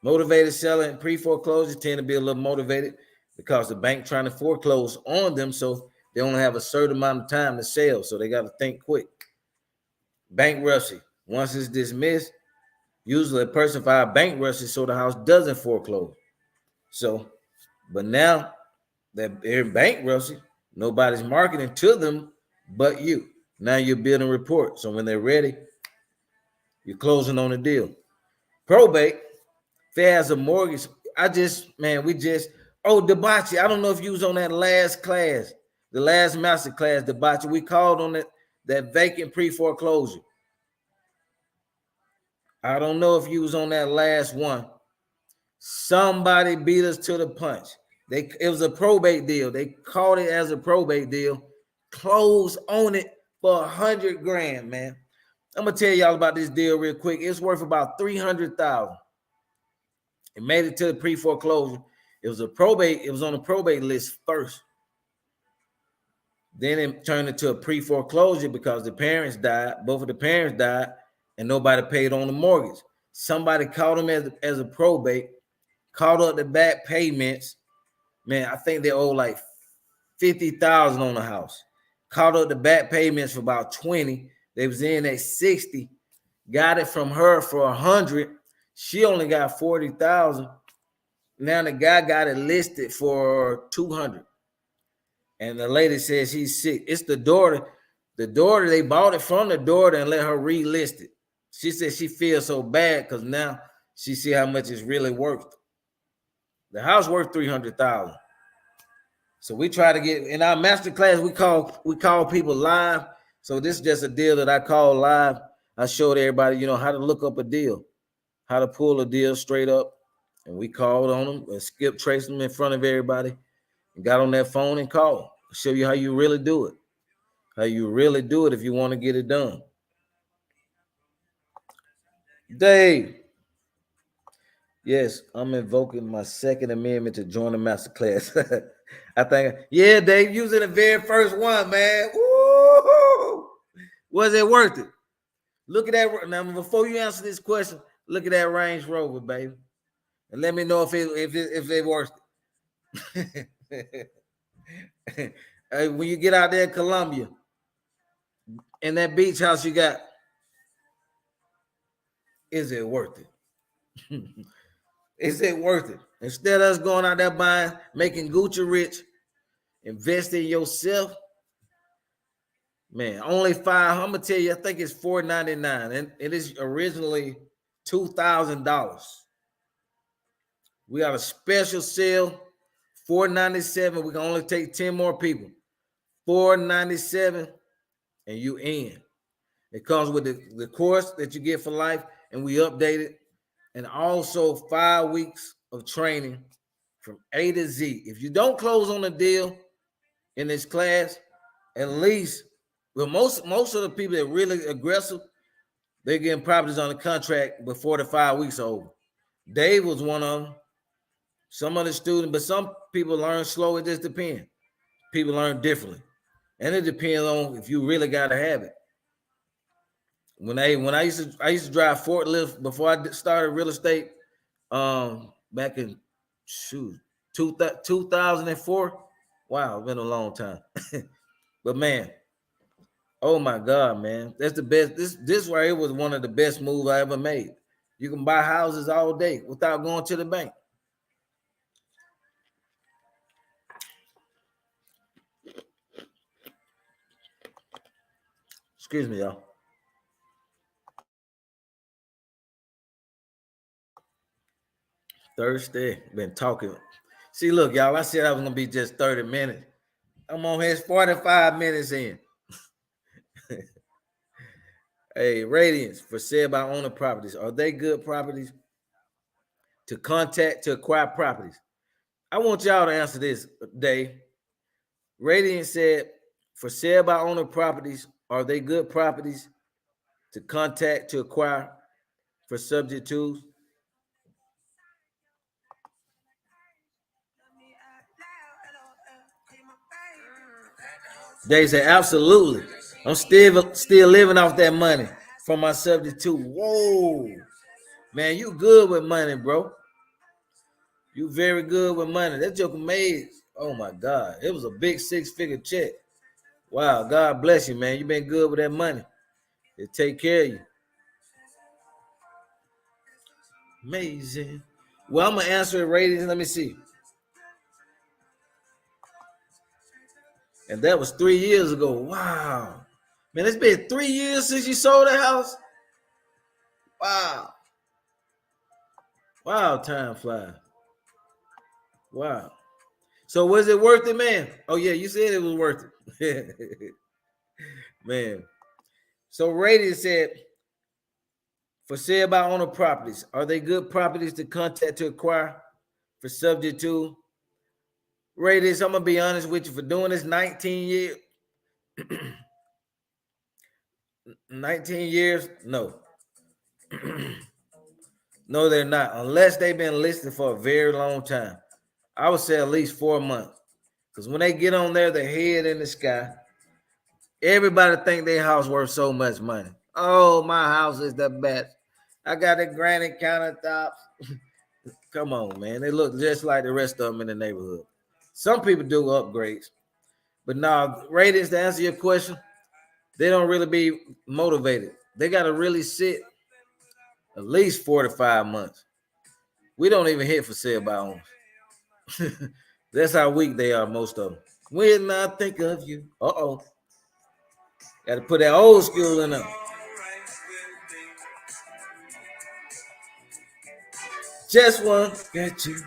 Motivated seller and pre-foreclosure tend to be a little motivated because the bank trying to foreclose on them, so they only have a certain amount of time to sell, so they got to think quick. Bankruptcy. Once it's dismissed, usually a person filed bankruptcy so the house doesn't foreclose. So, but now that they're in bankruptcy, nobody's marketing to them but you. Now you're building report. So when they're ready, you're closing on the deal. Probate, if it has a mortgage, Debachi. I don't know if you was on that last class, the last master class, Debachi. We called on that vacant pre-foreclosure. I don't know if you was on that last one. Somebody beat us to the punch. It was a probate deal. They called it as a probate deal. Closed on it for $100,000, man. I'm gonna tell y'all about this deal real quick. It's worth about $300,000. It made it to the pre-foreclosure. It was on the probate list first. Then it turned into a pre-foreclosure because the parents died. Both of the parents died, and nobody paid on the mortgage. Somebody called them as a probate, called up the back payments. Man, I think they owe like $50,000 on the house. Called up the back payments for about 20. They was in at 60. Got it from her for 100. She only got 40,000. Now the guy got it listed for 200. And the lady says she's sick. It's the daughter. The daughter, they bought it from the daughter and let her relist it. She said she feels so bad because now she see how much it's really worth. The house worth $300,000. So we try to get in our master class. We call people live. So this is just a deal that I call live. I showed everybody, how to look up a deal, how to pull a deal straight up. And we called on them and skip traced them in front of everybody and got on that phone and called. I'll show you how you really do it. How you really do it if you want to get it done. Dave. Yes, I'm invoking my Second Amendment to join the master class. I think, yeah, Dave, you was in the very first one, man. Woo! Was it worth it? Look at that. Now, before you answer this question, look at that Range Rover, baby. And let me know if it worth it. When you get out there in Columbia, in that beach house you got, is it worth it? Is it worth it? Instead of us going out there buying, making Gucci rich, invest in yourself, man, only $5. I'm gonna tell you, I think it's $499, and it is originally $2,000. We got a special sale, $497. We can only take 10 more people. $497, and you in. It comes with the course that you get for life, and we update it. And also 5 weeks of training from A to Z. If you don't close on a deal in this class, at least, most of the people that are really aggressive, they're getting properties on the contract before the 5 weeks are over. Dave was one of them. Some of the students, but some people learn slow. It just depends. People learn differently. And it depends on if you really got to have it. When I used to drive forklift before I started real estate, back in 2004. Wow, it's been a long time. But man, Oh my God, man. That's the best. This right here was one of the best moves I ever made. You can buy houses all day without going to the bank. Excuse me, y'all. Thursday, been talking. See, look, y'all, I said I was gonna be just 30 minutes. I'm on here 45 minutes in. Hey, Radiance for sale by owner properties. Are they good properties to contact to acquire properties? I want y'all to answer this, Dave. Radiance said, for sale by owner properties, are they good properties to contact to acquire for subject to? They say absolutely. I'm still living off that money from my subject to. Whoa, man, you good with money, bro. You very good with money. That joker made. Oh my God, it was a big 6-figure check. Wow, God bless you, man. You been good with that money. It take care of you. Amazing. Well, I'm gonna answer it ratings. Let me see. And that was 3 years ago. Wow. Man, it's been 3 years since you sold the house. Wow. Wow, time flies. Wow. So was it worth it, man? Oh, yeah, you said it was worth it. Man. So Radiant said, for sale by owner properties, are they good properties to contact to acquire for subject to? Radiant, I'm going to be honest with you, for doing this 19 years, 19 years, no. No, they're not. Unless they've been listed for a very long time. I would say at least 4 months. Because when they get on there, their head in the sky. Everybody think their house worth so much money. Oh, my house is the best. I got the granite countertops. Come on, man. They look just like the rest of them in the neighborhood. Some people do upgrades. But now, ratings, to answer your question, they don't really be motivated. They got to really sit at least 4 to 5 months. We don't even hit for sale by owners. That's how weak they are, most of them. When I think of you. Uh-oh. Got to put that old school in them. Just one get you.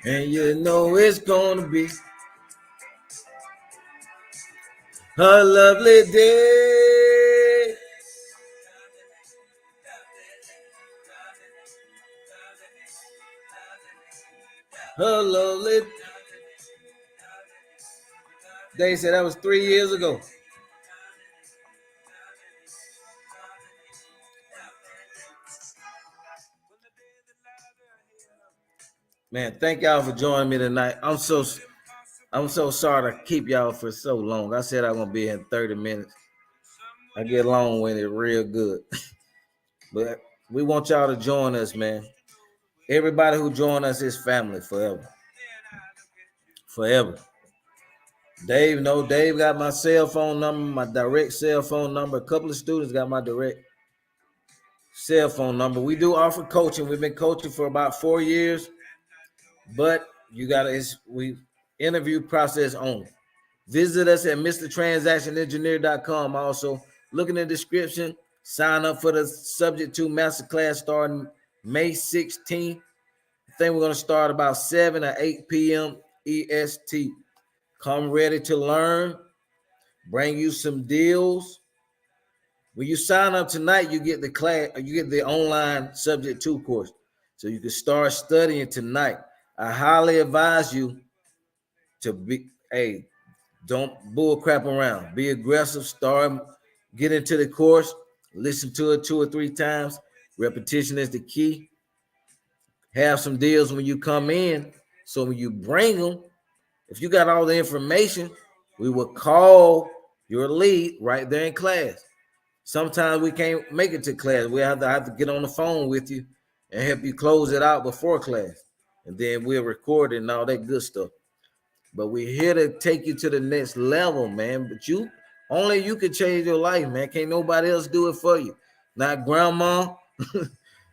And you know it's gonna be a lovely day. A lovely. They said that was 3 years ago. Man, thank y'all for joining me tonight. I'm so sorry to keep y'all for so long. I said I'm gonna be in 30 minutes. I get long-winded real good. But we want y'all to join us, man. Everybody who join us is family forever. Forever. Dave got my cell phone number, my direct cell phone number. A couple of students got my direct cell phone number. We do offer coaching. We've been coaching for about 4 years. But we interview process only. Visit us at MrTransactionEngineer.com. Also, look in the description. Sign up for the Subject to Masterclass starting May 16th. I think we're going to start about 7 or 8 p.m. EST. Come ready to learn. Bring you some deals. When you sign up tonight, you get the class. You get the online Subject to course, so you can start studying tonight. I highly advise you to don't bull crap around. Be aggressive. Get into the course. Listen to it 2 or 3 times. Repetition is the key. Have some deals when you come in. So when you bring them, if you got all the information, we will call your lead right there in class. Sometimes we can't make it to class. We have to get on the phone with you and help you close it out before class. And then we'll record it and all that good stuff. But we're here to take you to the next level, man. But only you can change your life, man. Can't nobody else do it for you. Not grandma,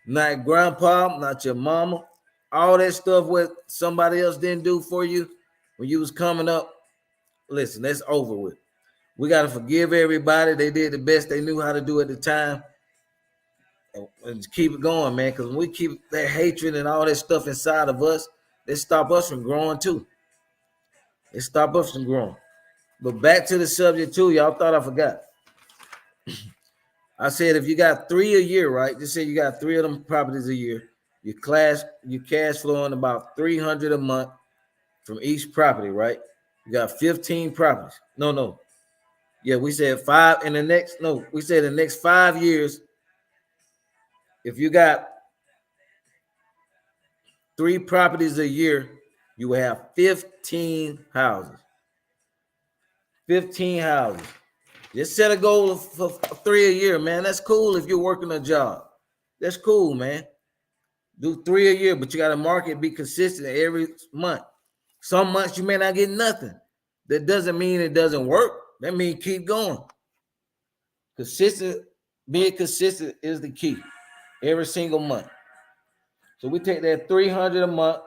not grandpa, not your mama. All that stuff what somebody else didn't do for you when you was coming up. Listen, that's over with. We got to forgive everybody. They did the best they knew how to do at the time. And keep it going, man. Because when we keep that hatred and all that stuff inside of us, it stop us from growing too. It stop us from growing. But back to the subject too. Y'all thought I forgot. I said if you got 3 a year, right? Just say you got 3 of them properties a year. You cash flowing about $300 a month from each property, right? You got 15 properties. No. Yeah, we said 5 in the next. No, we said the next 5 years. If you got 3 properties a year, you will have 15 houses. 15 houses. Just set a goal for 3 a year, man. That's cool if you're working a job. That's cool, man. Do 3 a year, but you got to market, be consistent every month. Some months you may not get nothing. That doesn't mean it doesn't work. That means keep going. Being consistent is the key. Every single month. So we take that $300 a month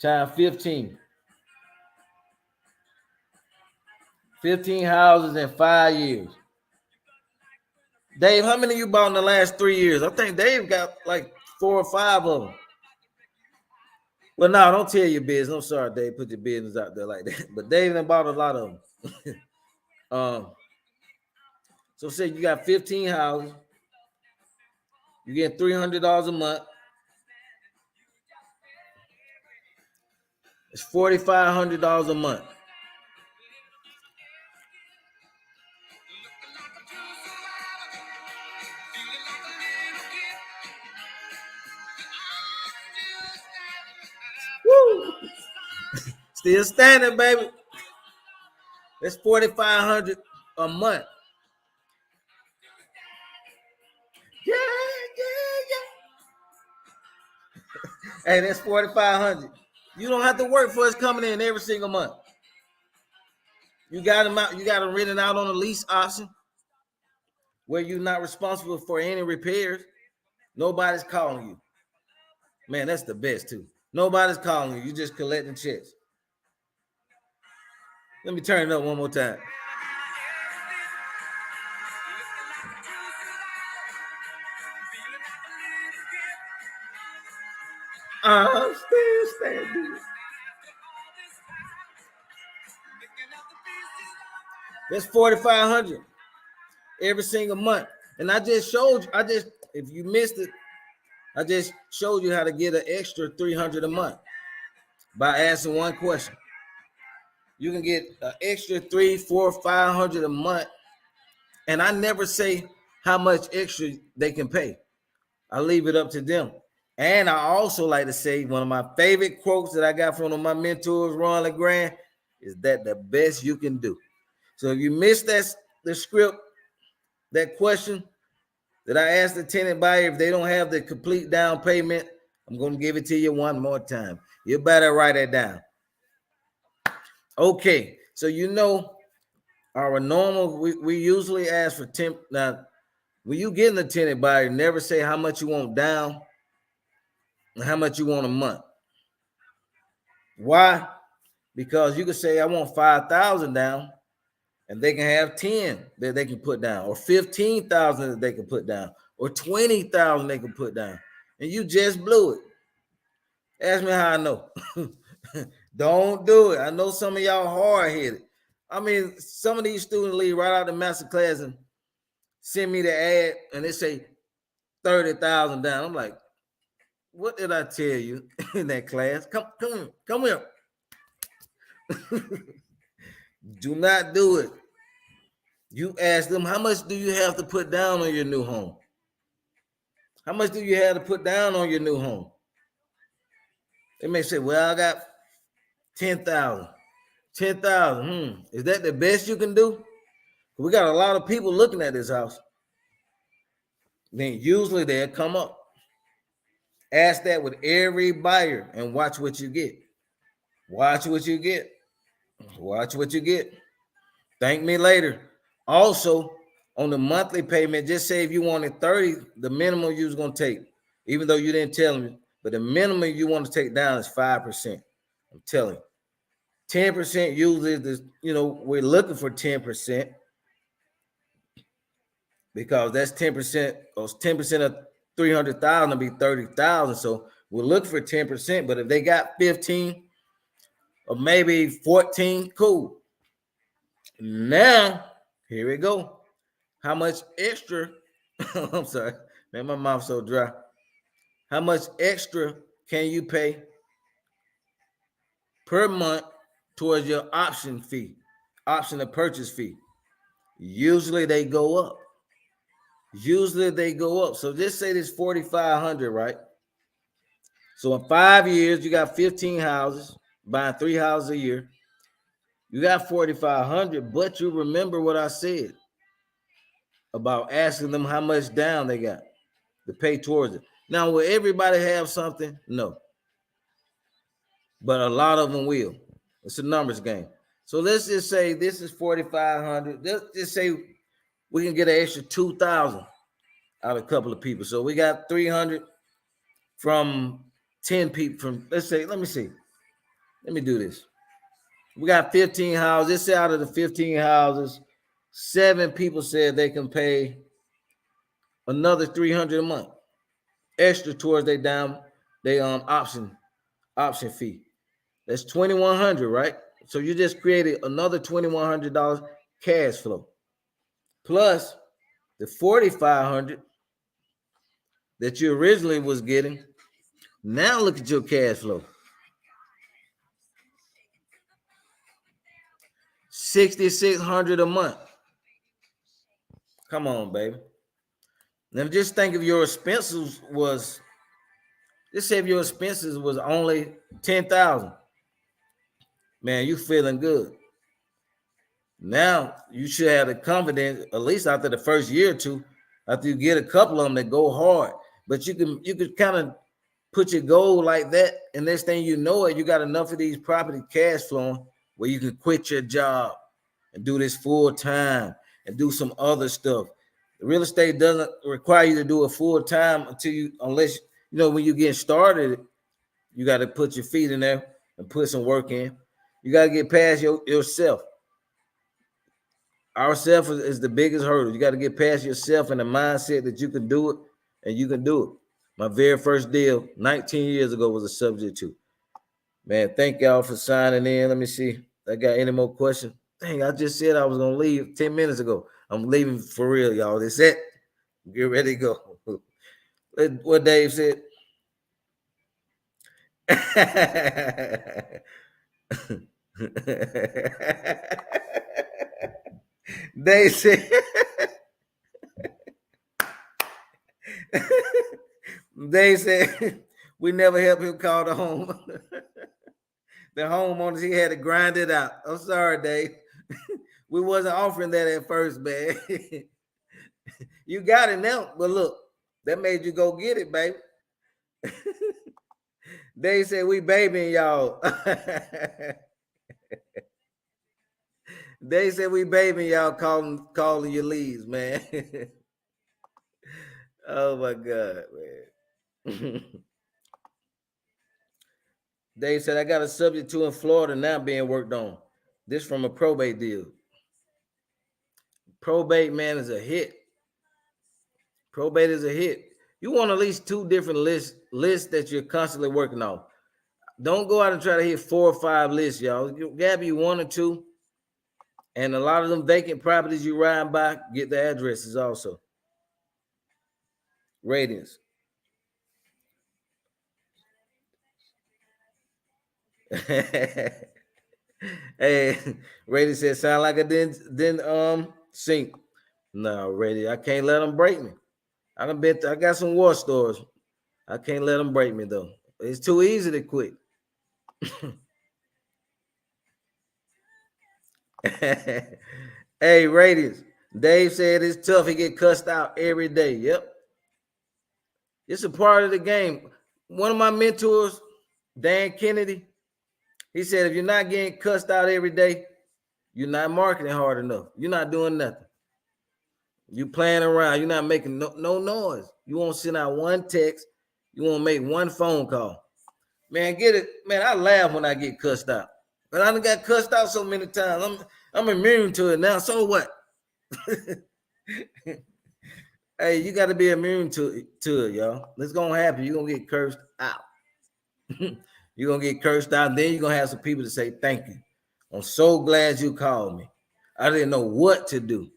times 15. 15 houses in 5 years. Dave, how many you bought in the last 3 years? I think Dave got like 4 or 5 of them. Well, no, don't tell your business. I'm sorry, Dave, put your business out there like that. But Dave done bought a lot of them. So say you got 15 houses. You get $300 a month. It's $4,500 a month. Woo! Still standing, baby. That's $4,500 a month. Yeah. Hey, that's $4,500. You don't have to work for us coming in every single month. You got them out. You got them written out on a lease option where you're not responsible for any repairs. Nobody's calling you. Man, that's the best too. Nobody's calling you. You just collecting checks. Let me turn it up one more time. I'm still standing. That's $4,500 every single month. And I just showed you, if you missed it, I just showed you how to get an extra $300 a month by asking one question. You can get an extra $300, $400, $500 a month. And I never say how much extra they can pay. I leave it up to them. And I also like to say one of my favorite quotes that I got from one of my mentors, Ron LeGrand, is that the best you can do. So if you missed the script, that question that I asked the tenant buyer, if they don't have the complete down payment, I'm going to give it to you one more time. You better write it down. Okay, so our normal, we usually ask for temp. Now, when you get in the tenant buyer, never say how much you want down and how much you want a month. Why? Because you can say, I want 5,000 down, and they can have 10 that they can put down, or 15,000 that they can put down, or 20,000 they can put down, and you just blew it. Ask me how I know. Don't do it. I know some of y'all hard-headed. I mean, some of these students leave right out the master class and send me the ad, and they say 30,000 down. I'm like, what did I tell you in that class? Come here. Do not do it. You ask them, how much do you have to put down on your new home? How much do you have to put down on your new home? They may say, well, I got 10,000. 10,000. Is that the best you can do? We got a lot of people looking at this house. Then usually they'll come up. Ask that with every buyer and watch what you get. Watch what you get. Watch what you get. Thank me later. Also, on the monthly payment, just say if you wanted 30, the minimum you was gonna take, even though you didn't tell me, but the minimum you want to take down is 5%. I'm telling you. 10% usually is, we're looking for 10% because that's 10%, or 10% of 300,000 will be 30,000. So we're looking for 10%, but if they got 15 or maybe 14, cool. Now, here we go. How much extra? I'm sorry, man, my mouth's so dry. How much extra can you pay per month towards your option to purchase fee? Usually they go up. So just say this 4,500, right? So in 5 years, you got 15 houses, buying 3 houses a year. You got 4,500, but you remember what I said about asking them how much down they got to pay towards it. Now, will everybody have something? No. But a lot of them will. It's a numbers game. So let's just say this is 4,500. Let's just say we can get an extra 2,000 out of a couple of people. So we got 300 from 10 people. Let me do this. We got 15 houses. Let's say out of the 15 houses, 7 people said they can pay another 300 a month extra towards their option fee. That's 2,100, right? So you just created another $2,100 cash flow, plus the 4,500 that you originally was getting. Now look at your cash flow. 6,600 a month. Come on, baby. Now just think if your expenses was, let's say if your expenses was only 10,000. Man, you feeling good. Now you should have the confidence, at least after the first year or two, after you get a couple of them that go hard. But you can kind of put your goal like that, and next thing you know it, you got enough of these property cash flowing where you can quit your job and do this full time and do some other stuff. The real estate doesn't require you to do it full time unless when you get started, you got to put your feet in there and put some work in. You got to get past yourself. Ourself is the biggest hurdle. You got to get past yourself and the mindset that you can do it, and you can do it. My very first deal 19 years ago was a subject to. Man, thank y'all for signing in. Let me see if I got any more questions. Dang, I just said I was going to leave 10 minutes ago. I'm leaving for real, y'all. That's it. Get ready to go. What Dave said. They said we never help him call the home. The homeowners, he had to grind it out. I'm sorry, Dave. We wasn't offering that at first, man. You got it now, but look, that made you go get it, baby. They said we babying y'all. They said we babying y'all calling your leads, man. Oh my God, man. Dave said I got a subject to in Florida now being worked on. This from a probate deal. Probate, man, is a hit. Probate is a hit. You want at least 2 different lists that you're constantly working on. Don't go out and try to hit 4 or 5 lists, y'all. Grab you 1 or 2. And a lot of them vacant properties you ride by, get the addresses also. Ratings. Hey, Rady said, sound like I didn't sink. No, Rady, I can't let them break me. I got some war stores. I can't let them break me though. It's too easy to quit. Hey, Radius. Dave said it's tough. He get cussed out every day. Yep. It's a part of the game. One of my mentors, Dan Kennedy, He said, if you're not getting cussed out every day, you're not marketing hard enough. You're not doing nothing. You playing around. You're not making no noise. You won't send out one text. You won't make one phone call. Man, get it. Man, I laugh when I get cussed out. But I done got cussed out so many times. I'm immune to it now. So what? Hey, you got to be immune to it, y'all. It's gonna happen. You're gonna get cursed out. You're gonna get cursed out, and then you're gonna have some people to say thank you. I'm so glad you called me. I didn't know what to do.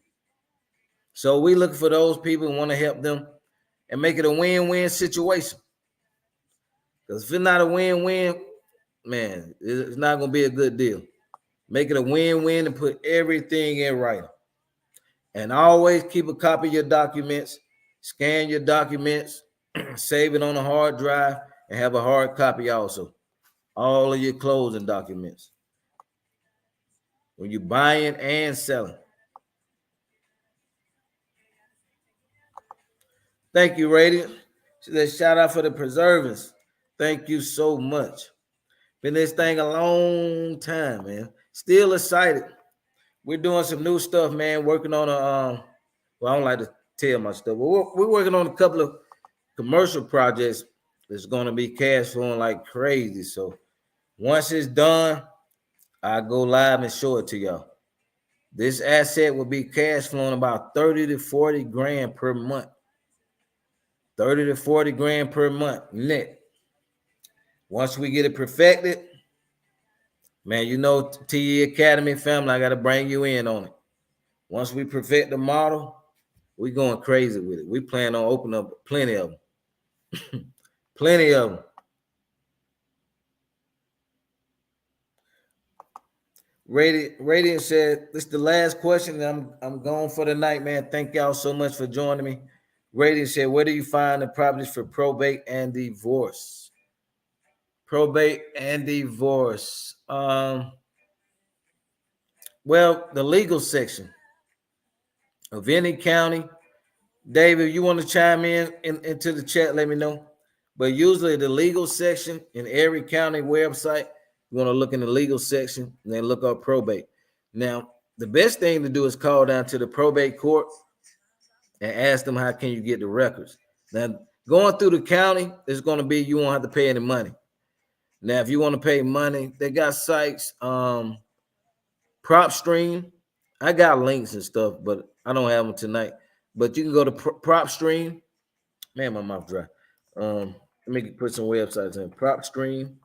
So we look for those people and want to help them and make it a win-win situation. Because if it's not a win-win, man, it's not gonna be a good deal. Make it a win-win and put everything in writing. And always keep a copy of your documents, scan your documents, save it on a hard drive, and have a hard copy also. All of your closing documents. When you're buying and selling. Thank you, Radiant. Shout out for the preservers. Thank you so much. Been this thing a long time, man. Still excited. We're doing some new stuff, man. Working on a well, I don't like to tell my stuff, but we're working on a couple of commercial projects that's going to be cash flowing like crazy. So once it's done, I go live and show it to y'all. This asset will be cash flowing about 30 to 40 grand per month. 30 to 40 grand per month net. Once we get it perfected, man, you know, TE Academy family, I got to bring you in on it. Once we perfect the model, we going crazy with it. We plan on opening up plenty of them. Plenty of them. Radiant said, this is the last question. I'm going for the night, man. Thank y'all so much for joining me. Radiant said, where do you find the properties for probate and divorce? Probate and divorce. Well, the legal section of any county. David, you want to chime into the chat, let me know. But usually the legal section in every county website, you want to look in the legal section and then look up probate. Now, the best thing to do is call down to the probate court and ask them how can you get the records. Now, going through the county, it's going to be you won't have to pay any money. Now, if you want to pay money, they got sites, PropStream. I got links and stuff, but I don't have them tonight. But you can go to PropStream. Man, my mouth dry. Let me put some websites in. PropStream.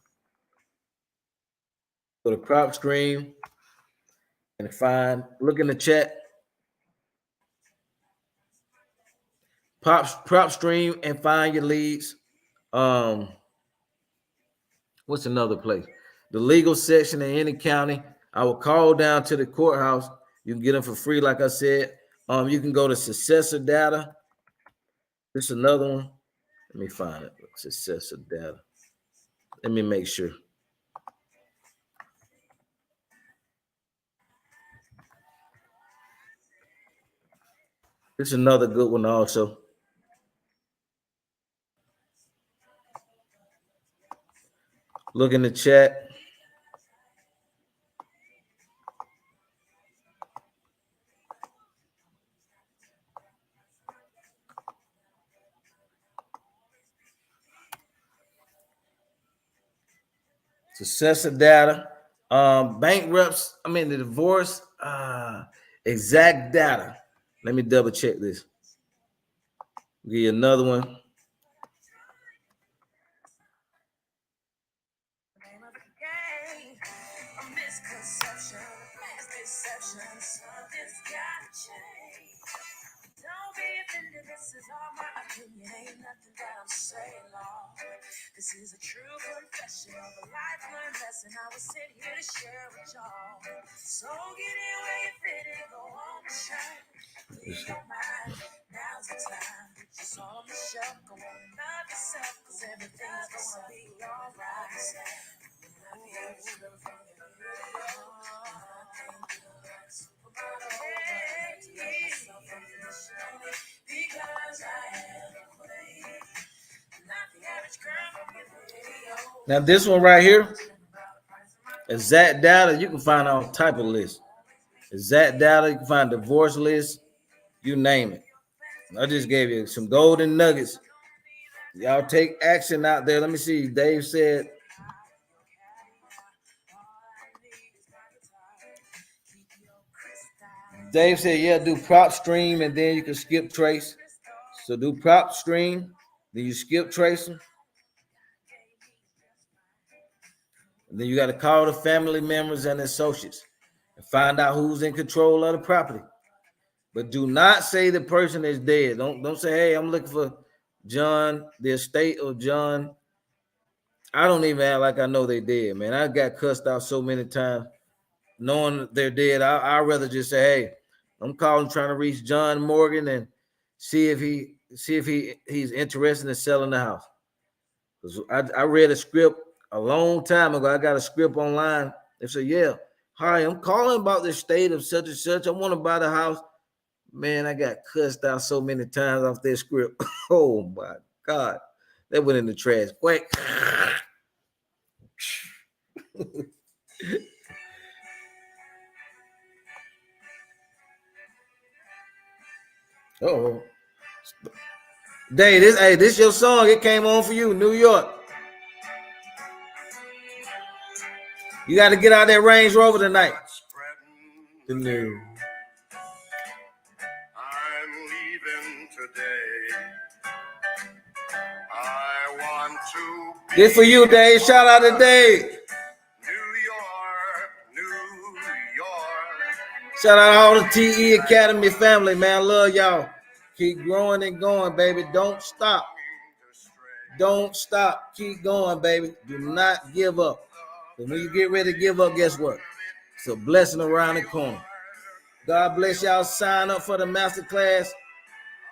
Go to PropStream and look in the chat. PropStream and find your leads. What's another place? The legal section in any county. I will call down to the courthouse. You can get them for free, like I said. You can go to Successor Data. This is another one. Let me find it. Successor Data. Let me make sure. This is another good one also. Look in the chat. Successor Data. Bankrupts. I mean the divorce. Exact Data. Let me double check this. Give you another one. This is all my opinion, ain't nothing that I'm saying long. This is a true confession of a lifelong lesson I was sent here to share with y'all. So get in where you fit and go on and shine. Please don't mind, now's the time. Put your soul on the shelf, go on and love yourself, cause everything's gonna be alright. Now this one right here, Exact data, you can find all type of lists. Exact data, you can find divorce lists, you name it. I just gave you some golden nuggets. Y'all take action out there. Let me see. Dave said, yeah, do prop stream and then you can skip trace. So do prop stream, then you skip tracing. And then you got to call the family members and associates and find out who's in control of the property. But do not say the person is dead. Don't say, hey, I'm looking for John, the estate of John. I don't even act like I know they dead, man. I got cussed out so many times knowing they're dead. I'd rather just say, hey, I'm calling trying to reach John Morgan and see if he's interested in selling the house. Because I read a script a long time ago. I got a script online. They said, yeah, hi, I'm calling about the estate of such and such. I want to buy the house. Man, I got cussed out so many times off that script. Oh my God. That went in the trash quick. Oh, Dave, this your song. It came on for you, New York. You got to get out that Range Rover tonight. The new. I'm leaving today. I want to be This for you, Dave. Shout out to Dave. New York, New York. Shout out to all the TE Academy family, man. I love y'all. Keep growing and going, baby. Don't stop. Don't stop. Keep going, baby. Do not give up. And when you get ready to give up, guess what? It's a blessing around the corner. God bless y'all. Sign up for the masterclass.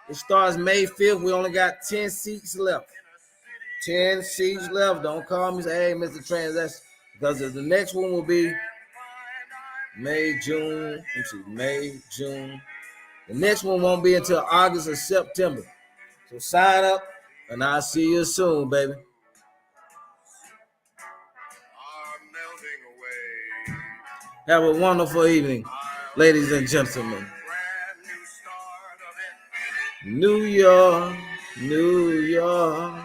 It starts May 5th. We only got 10 seats left. 10 seats left. Don't call me and say, hey, Mr. Transaction. Because the next one will be May, June. Let's see, May, June. The next one won't be until August or September. So sign up, and I'll see you soon, baby. Have a wonderful evening, ladies and gentlemen. New York, New York.